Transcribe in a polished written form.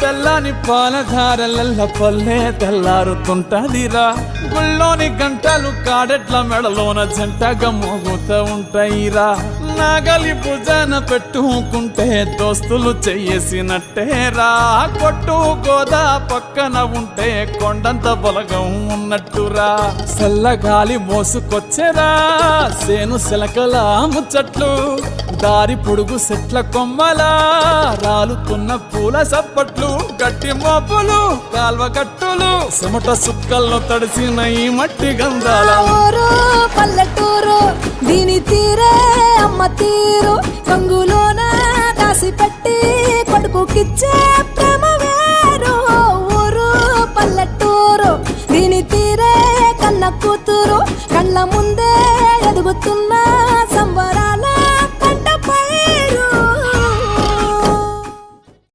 తెల్లని పాలధారలల్ల పల్లె తెల్లారుతుంటదిరా గుళ్ళోని గంటలు కాడెట్ల మెడలోన జంటగా మోగుతూ ఉంటాయిరా నాగలి భుజాన పెట్టుకుంటే దోస్తులు చెయ్యేసినట్టేరా కొట్టు గోదా పక్కన ఉంటే కొండంత బలగం ఉన్నట్టురా చల్లగాలి మోసుకొచ్చేరా సేను శిలకల ముచ్చట్లు దారి పొడుగు చెట్ల కొమ్మలా రాలుతున్న పూల సప్పట్లు గట్టి మోపులు కాల్వ గట్టులు చెమట సుక్కల్లో తడిసిన ఈ మట్టి గంధాల ఊరు పల్లెటూరు దీని తీరే అమ్మ తీరు కంగులోన దాసి పెట్టి కొడుకుకిచ్చే